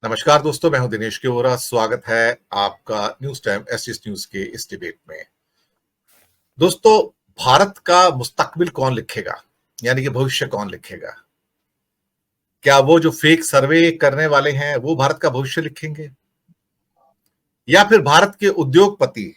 नमस्कार दोस्तों, मैं हूं दिनेश के वोरा। स्वागत है आपका न्यूज टाइम एसएस न्यूज के इस डिबेट में। दोस्तों, भारत का मुस्तकबिल कौन लिखेगा, यानी कि भविष्य कौन लिखेगा? क्या वो जो फेक सर्वे करने वाले हैं वो भारत का भविष्य लिखेंगे, या फिर भारत के उद्योगपति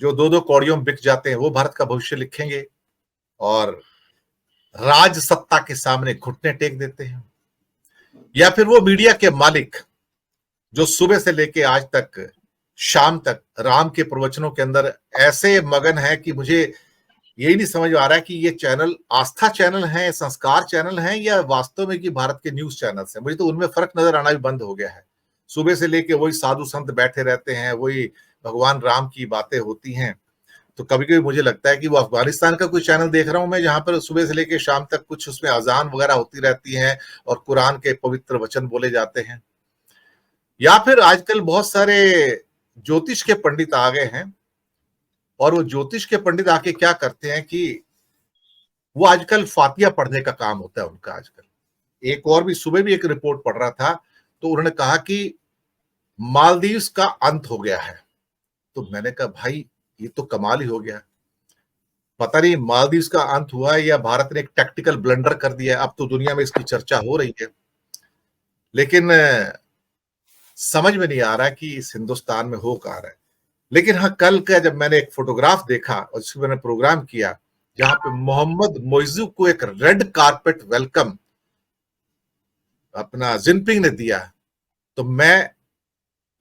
जो दो दो कौड़ियों में बिक जाते हैं वो भारत का भविष्य लिखेंगे और राज सत्ता के सामने घुटने टेक देते हैं? या फिर वो मीडिया के मालिक जो सुबह से लेके आज तक शाम तक राम के प्रवचनों के अंदर ऐसे मगन है कि मुझे यही नहीं समझ आ रहा है कि ये चैनल आस्था चैनल है, संस्कार चैनल है, या वास्तव में कि भारत के न्यूज चैनल है। मुझे तो उनमें फर्क नजर आना भी बंद हो गया है। सुबह से लेके वही साधु संत बैठे रहते हैं, वही भगवान राम की बातें होती हैं। तो कभी कभी मुझे लगता है कि वो अफगानिस्तान का कोई चैनल देख रहा हूं मैं, जहां पर सुबह से लेके शाम तक कुछ उसमें अजान वगैरह होती रहती है और कुरान के पवित्र वचन बोले जाते हैं। या फिर आजकल बहुत सारे ज्योतिष के पंडित आ गए हैं, और वो ज्योतिष के पंडित आके क्या करते हैं कि वो आजकल फातिया पढ़ने का काम होता है उनका आजकल। एक और भी सुबह भी एक रिपोर्ट पढ़ रहा था, तो उन्होंने कहा कि मालदीव्स का अंत हो गया है। तो मैंने कहा भाई, ये तो कमाल ही हो गया। पता नहीं मालदीव्स का अंत हुआ है या भारत ने एक टैक्टिकल ब्लंडर कर दिया है। अब तो दुनिया में इसकी चर्चा हो रही है, लेकिन समझ में नहीं आ रहा कि इस हिंदुस्तान में हो कहा रहा है। लेकिन हाँ, कल का जब मैंने एक फोटोग्राफ देखा और उसको मैंने प्रोग्राम किया, जहां पे मोहम्मद मोइजू को एक रेड कारपेट वेलकम अपना जिनपिंग ने दिया, तो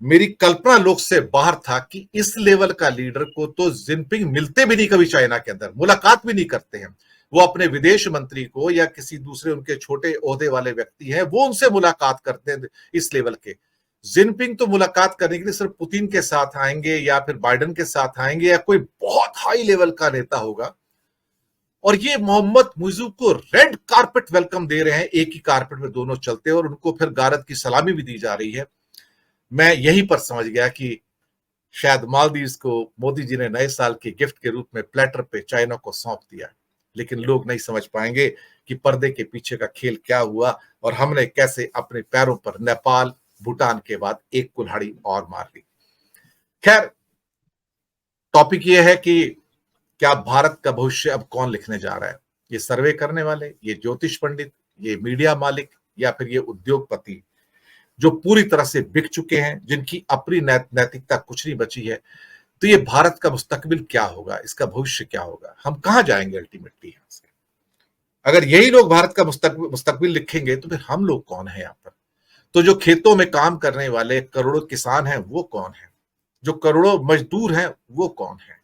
मेरी कल्पना लोक से बाहर था कि इस लेवल का लीडर को तो जिनपिंग मिलते भी नहीं, कभी चाइना के अंदर मुलाकात भी नहीं करते हैं। वो अपने विदेश मंत्री को या किसी दूसरे उनके छोटे ओहदे वाले व्यक्ति हैं, वो उनसे मुलाकात करते हैं। इस लेवल के जिनपिंग तो मुलाकात करने के लिए सिर्फ पुतिन के साथ आएंगे या फिर बाइडेन के साथ आएंगे या कोई बहुत हाई लेवल का नेता होगा। और ये मोहम्मद मुइजू को रेड कारपेट वेलकम दे रहे हैं, एक ही कारपेट में दोनों चलते हैं, और उनको फिर गारद की सलामी भी दी जा रही है। मैं यहीं पर समझ गया कि शायद मालदीव्स को मोदी जी ने नए साल के गिफ्ट के रूप में प्लेटर पे चाइना को सौंप दिया। लेकिन लोग नहीं समझ पाएंगे कि पर्दे के पीछे का खेल क्या हुआ और हमने कैसे अपने पैरों पर नेपाल भूटान के बाद एक कुल्हाड़ी और मार ली। खैर, टॉपिक ये है कि क्या भारत का भविष्य अब कौन लिखने जा रहा है? ये सर्वे करने वाले, ये ज्योतिष पंडित, ये मीडिया मालिक, या फिर ये उद्योगपति जो पूरी तरह से बिक चुके हैं, जिनकी अपनी नैतिकता कुछ नहीं बची है? तो ये भारत का मुस्तकबिल क्या होगा, इसका भविष्य क्या होगा, हम कहां जाएंगे अल्टीमेटली यहां से? अगर यही लोग भारत का मुस्तकबिल लिखेंगे तो फिर हम लोग कौन है यहाँ पर? तो जो खेतों में काम करने वाले करोड़ों किसान हैं वो कौन है? जो करोड़ों मजदूर हैं वो कौन है?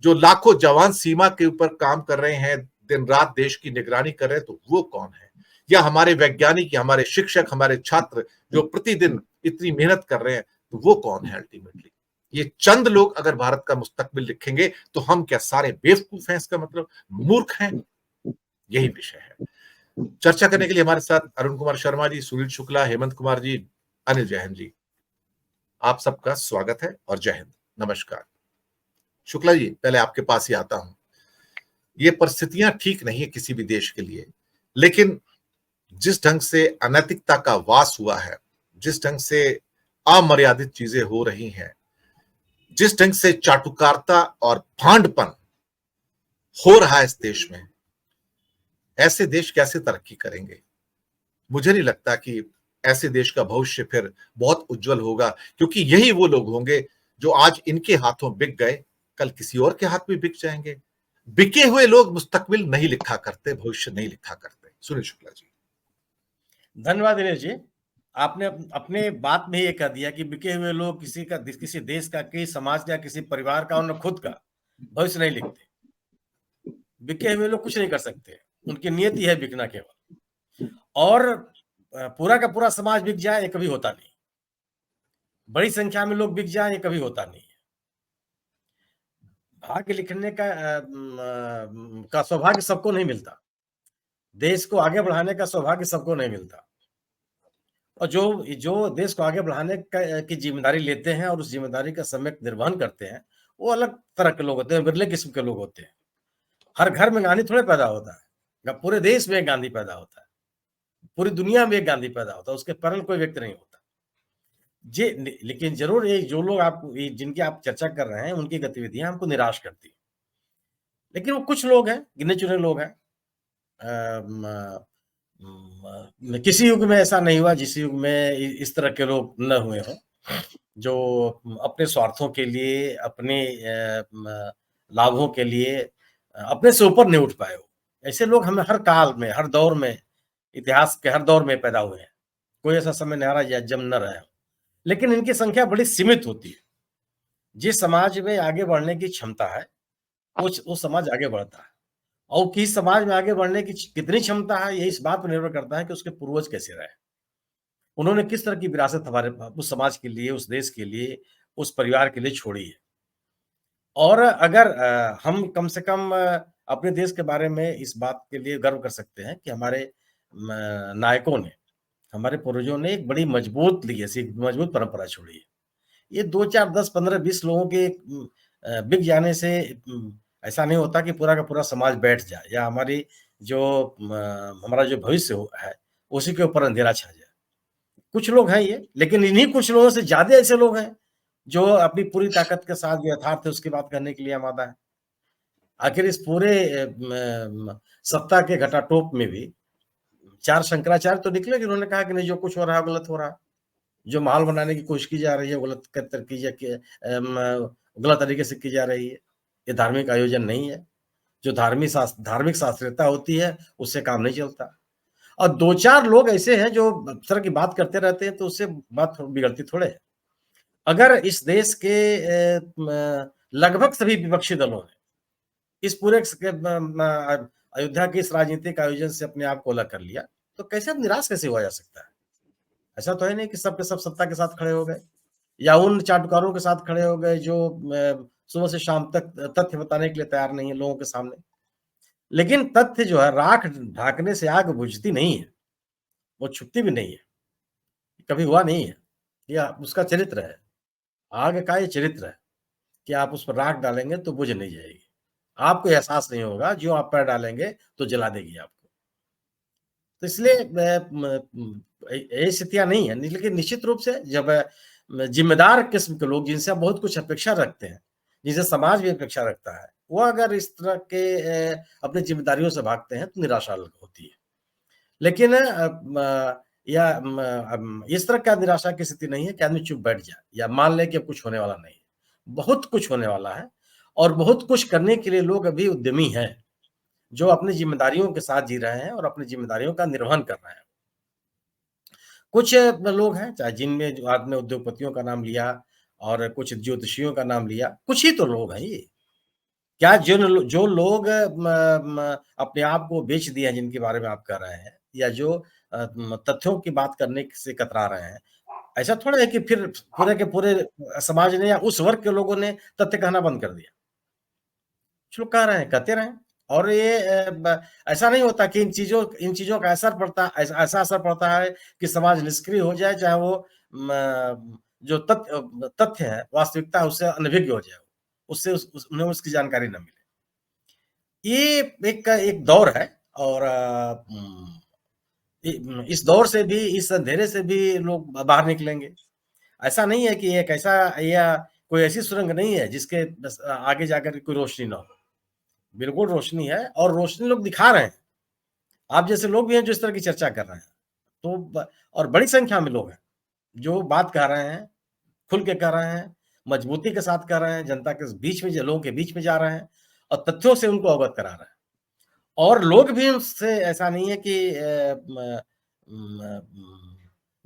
जो लाखों जवान सीमा के ऊपर काम कर रहे हैं, दिन रात देश की निगरानी कर रहे हैं, तो वो कौन है? या हमारे वैज्ञानिक या हमारे शिक्षक, हमारे छात्र जो प्रतिदिन इतनी मेहनत कर रहे हैं, तो वो कौन है अल्टीमेटली? ये चंद लोग अगर भारत का मुस्तकबिल लिखेंगे तो हम क्या सारे बेवकूफ हैं? इसका मतलब मूर्ख हैं? यही विषय है। चर्चा करने के लिए हमारे साथ अरुण कुमार शर्मा जी, सुनील शुक्ला, हेमंत कुमार जी, अनिल जैन जी, आप सबका स्वागत है और जय हिंद। नमस्कार। शुक्ला जी, पहले आपके पास ही आता हूं। ये परिस्थितियां ठीक नहीं है किसी भी देश के लिए, लेकिन जिस ढंग से अनैतिकता का वास हुआ है, जिस ढंग से अमर्यादित चीजें हो रही हैं, जिस ढंग से चाटुकारिता और भांडपन हो रहा है इस देश में, ऐसे देश कैसे तरक्की करेंगे? मुझे नहीं लगता कि ऐसे देश का भविष्य फिर बहुत उज्जवल होगा, क्योंकि यही वो लोग होंगे जो आज इनके हाथों बिक गए, कल किसी और के हाथ में बिक जाएंगे। बिके हुए लोग मुस्तकबिल नहीं लिखा करते, भविष्य नहीं लिखा करते। सुनील शुक्ला जी। धन्यवाद दिनेश जी। आपने अपने बात में ही ये कह दिया कि बिके हुए लोग किसी देश का, किसी समाज का, किसी परिवार का और खुद का भविष्य नहीं लिखते। बिके हुए लोग कुछ नहीं कर सकते, उनकी नियति है बिकना केवल। और पूरा का पूरा समाज बिक जाए ये कभी होता नहीं, बड़ी संख्या में लोग बिक जाए ये कभी होता नहीं है। भाग्य लिखने का सौभाग्य सबको नहीं मिलता, देश को आगे बढ़ाने का सौभाग्य सबको नहीं मिलता। और जो जो देश को आगे बढ़ाने की जिम्मेदारी लेते हैं और उस जिम्मेदारी का सम्यक निर्वहन करते हैं, वो अलग तरह के लोग होते हैं, बिरले किस्म के लोग होते हैं। हर घर में गांधी थोड़े पैदा होता है, पूरे देश में एक गांधी पैदा होता है, पूरी दुनिया में एक गांधी पैदा होता है, उसके पैरेलल कोई व्यक्ति नहीं होता। जी, लेकिन ज़रूर ये जो लोग आप ये जिनकी आप चर्चा कर रहे हैं, उनकी गतिविधियाँ हमको निराश करती हैं। लेकिन वो कुछ लोग हैं, गिने-चुने लोग हैं। अ, म किसी युग में ऐसा नहीं हुआ जिस युग में इस तरह के लोग न हुए हों, जो अपने स्वार्थों के लिए, अपने लाभों के लिए अपने से ऊपर नहीं उठ पाए हो। ऐसे लोग हमें हर काल में, हर दौर में, इतिहास के हर दौर में पैदा हुए हैं। कोई ऐसा समय नहीं आ रहा या जब न रहे हों। लेकिन इनकी संख्या बड़ी सीमित होती है। जिस समाज में आगे बढ़ने की क्षमता है, वो समाज आगे बढ़ता है। और किस समाज में आगे बढ़ने की कितनी क्षमता है, ये इस बात पर निर्भर करता है कि उसके पूर्वज कैसे रहे। उन्होंने किस तरह की विरासत हमारे उस समाज के लिए, उस देश के लिए, उस परिवार के लिए छोड़ी है। और अगर हम कम से कम अपने देश के बारे में इस बात के लिए गर्व कर सकते हैं कि हमारे नायकों ने, हमारे पूर्वजों ने एक बड़ी मजबूत लीगेसी, मजबूत परंपरा छोड़ी है। ये 2, 4, 10, 15, 20 लोगों के बिक जाने से ऐसा नहीं होता कि पूरा का पूरा समाज बैठ जाए या हमारी जो हमारा जो भविष्य है, उसी के ऊपर अंधेरा छा जाए। कुछ लोग हैं ये, लेकिन इन्हीं कुछ लोगों से ज़्यादा ऐसे लोग हैं, जो अपनी पूरी ताकत के साथ जो यथार्थ है उसकी बात करने के लिए आमादा हैं। आखिर इस पूरे सत्ता के घटाटोप में भी 4 शंकराचार्य तो निकले जिन्होंने कहा कि नहीं जो कुछ हो रहा है गलत हो रहा है। जो माहौल बनाने की कोशिश की जा रही है, वो गलत क तर की जा के गलत तरीके से की जा रही है। ये धार्मिक आयोजन नहीं है। जो धार्मिक शास्त्रीयता होती है, उससे काम नहीं चलता। और 2-4 लोग ऐसे हैं जो इस तरह की बात करते रहते हैं, तो उससे बात बिगड़ती थोड़े है। अगर इस देश के लगभग सभी विपक्षी दलों ने इस पूरे स के अयोध्या के इस राजनीतिक आयोजन से अपने आप को अलग कर लिया, तो कैसे अब निराश कैसे हुआ जा सकता है? ऐसा तो है नहीं कि सब के सब सत्ता के साथ खड़े हो गए या उन चाटुकारों के साथ खड़े हो गए जो सुबह से शाम तक तथ्य बताने के लिए तैयार नहीं है लोगों के सामने। लेकिन तथ्य जो है राख ढाँकने से आग बुझती नहीं है, वो छुपती भी नहीं है, कभी हुआ नहीं है। या उसका चरित्र है, आग का ये चरित्र है कि आप उस पर राख डालेंगे तो बुझ नहीं जाएगी। आपको एहसास नहीं होगा, ज्यों आप पैर डालेंगे तो जला देगी आपको। तो इसलिए ये स्थितियाँ नहीं है, लेकिन निश्चित रूप से जब ज़िम्मेदार किस्म के लोग जिनसे आप बहुत कुछ अपेक्षा रखते हैं, जिनसे समाज भी अपेक्षा रखता है, वो अगर इस तरह के अपनी ज़िम्मेदारियों से भागते हैं, तो निराशा होती है। लेकिन इस तरह का निराशा की स्थिति नहीं है कि आदमी चुप बैठ जाए या मान ले कि अब कुछ होने वाला नहीं है। बहुत कुछ होने वाला है और बहुत कुछ करने के लिए लोग अभी उद्यमी हैं, जो अपनी ज़िम्मेदारियों के साथ जी रहे हैं और अपनी ज़िम्मेदारियों का निर्वहन कर रहे हैं। कुछ लोग हैं, चाहे जिनमें जो आपने उद्योगपतियों का नाम लिया और कुछ ज्योतिषियों का नाम लिया, कुछ ही तो लोग हैं ये। क्या जो लोग अपने आप को बेच दिए हैं जिनके बारे में आप कह रहे हैं या जो तथ्यों की बात करने से कतरा रहे हैं, ऐसा थोड़ा है कि फिर पूरे के पूरे समाज ने या उस वर्ग के लोगों ने तथ्य कहना बंद कर दिया। कुछ लोग कह रहे हैं, कहते रहें और ये ऐसा नहीं होता कि इन चीज़ों का असर पड़ता ऐसा असर पड़ता है कि समाज निष्क्रिय हो जाए, चाहे वो जो तथ्य है, वास्तविकता है, उससे अनभिज्ञ हो जाए। उससे उन्हें उसकी जानकारी ना मिले। ये एक दौर है और इस दौर से भी, इस अंधेरे से भी लोग बाहर निकलेंगे। ऐसा नहीं है कि एक ऐसा या कोई ऐसी सुरंग नहीं है जिसके बस आगे जाकर के कोई रोशनी ना हो। बिल्कुल रोशनी है और रोशनी लोग दिखा रहे हैं। आप जैसे लोग भी हैं जो इस तरह की चर्चा कर रहे हैं। तो और बड़ी संख्या में लोग हैं, जो बात कह रहे हैं, खुल के कह रहे हैं, मजबूती के साथ कह रहे हैं, जनता के बीच में लोगों के बीच में जा रहे हैं और तथ्यों से उनको अवगत करा रहे हैं। और लोग भी उससे ऐसा नहीं है कि म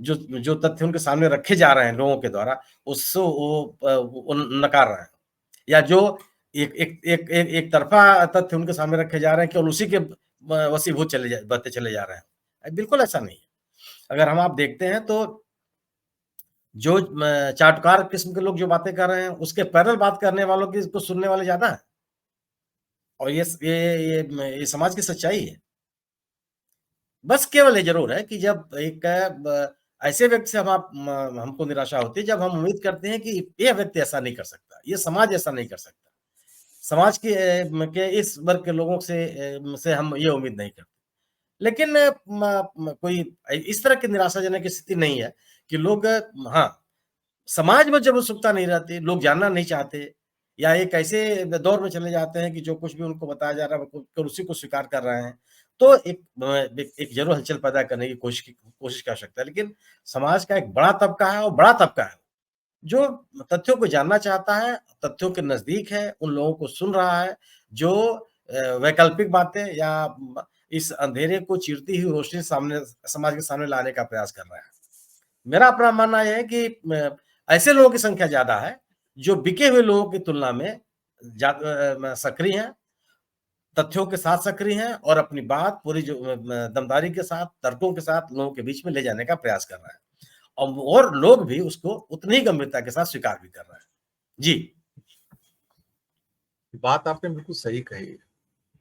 जो जो तथ्य उनके सामने रखे जा रहे हैं लोगों के द्वारा, उससे वो नकार रहे हैं। या जो एक तरफ़ा तथ्य उनके सामने रखे जा रहे हैं केवल उसी के वशीभूत बनते चले जा रहे हैं। बिल्कुल ऐसा नहीं है। अगर आप देखते हैं तो जो चाटुकार किस्म के लोग जो बातें कर रहे हैं, उसके पैरेलल बात करने वालों की को सुनने वाले ज़्यादा हैं और ये समाज की सच्चाई है। बस केवल ये ज़रूर है कि जब एक ऐसे व्यक्ति से हमको निराशा होती है जब हम उम्मीद करते हैं कि ये व्यक्ति ऐसा नहीं कर सकता, ये समाज ऐसा नहीं कर सकता। समाज के इस वर्ग के लोगों से हम ये उम्मीद नहीं करते। लेकिन कोई इस तरह की निराशाजनक स्थिति नहीं है कि लोग हाँ, समाज में जब उत्सुकता नहीं रहती, लोग जानना नहीं चाहते या एक ऐसे दौर में चले जाते हैं कि जो कुछ भी उनको बताया जा रहा है वो केवल उसी को स्वीकार कर रहे हैं। तो एक ज़रूर हलचल पैदा करने की कोशिश कर सकता है। लेकिन समाज का एक बड़ा तबका है और बड़ा तबका है, जो तथ्यों को जानना चाहता है, तथ्यों के नज़दीक है, उन लोगों को सुन रहा है, जो वैकल्पिक बातें या इस अंधेरे को चीरती हुई रोशनी सामने समाज के सामने लाने का प्रयास कर रहा है। मेरा अपना मानना ये है कि ऐसे लोगों की संख्या ज़्यादा है, जो बिके हुए लोगों की तुलना में सक्रिय हैं, तथ्यों के साथ सक्रिय हैं और अपनी बात पूरी जो दमदारी के साथ, तर्कों के साथ लोगों के बीच में ले जाने का प्रयास कर रहा है। और लोग भी उसको उतनी ही गंभीरता के साथ स्वीकार भी कर रहे हैं। जी। बात आपने बिल्कुल सही कही।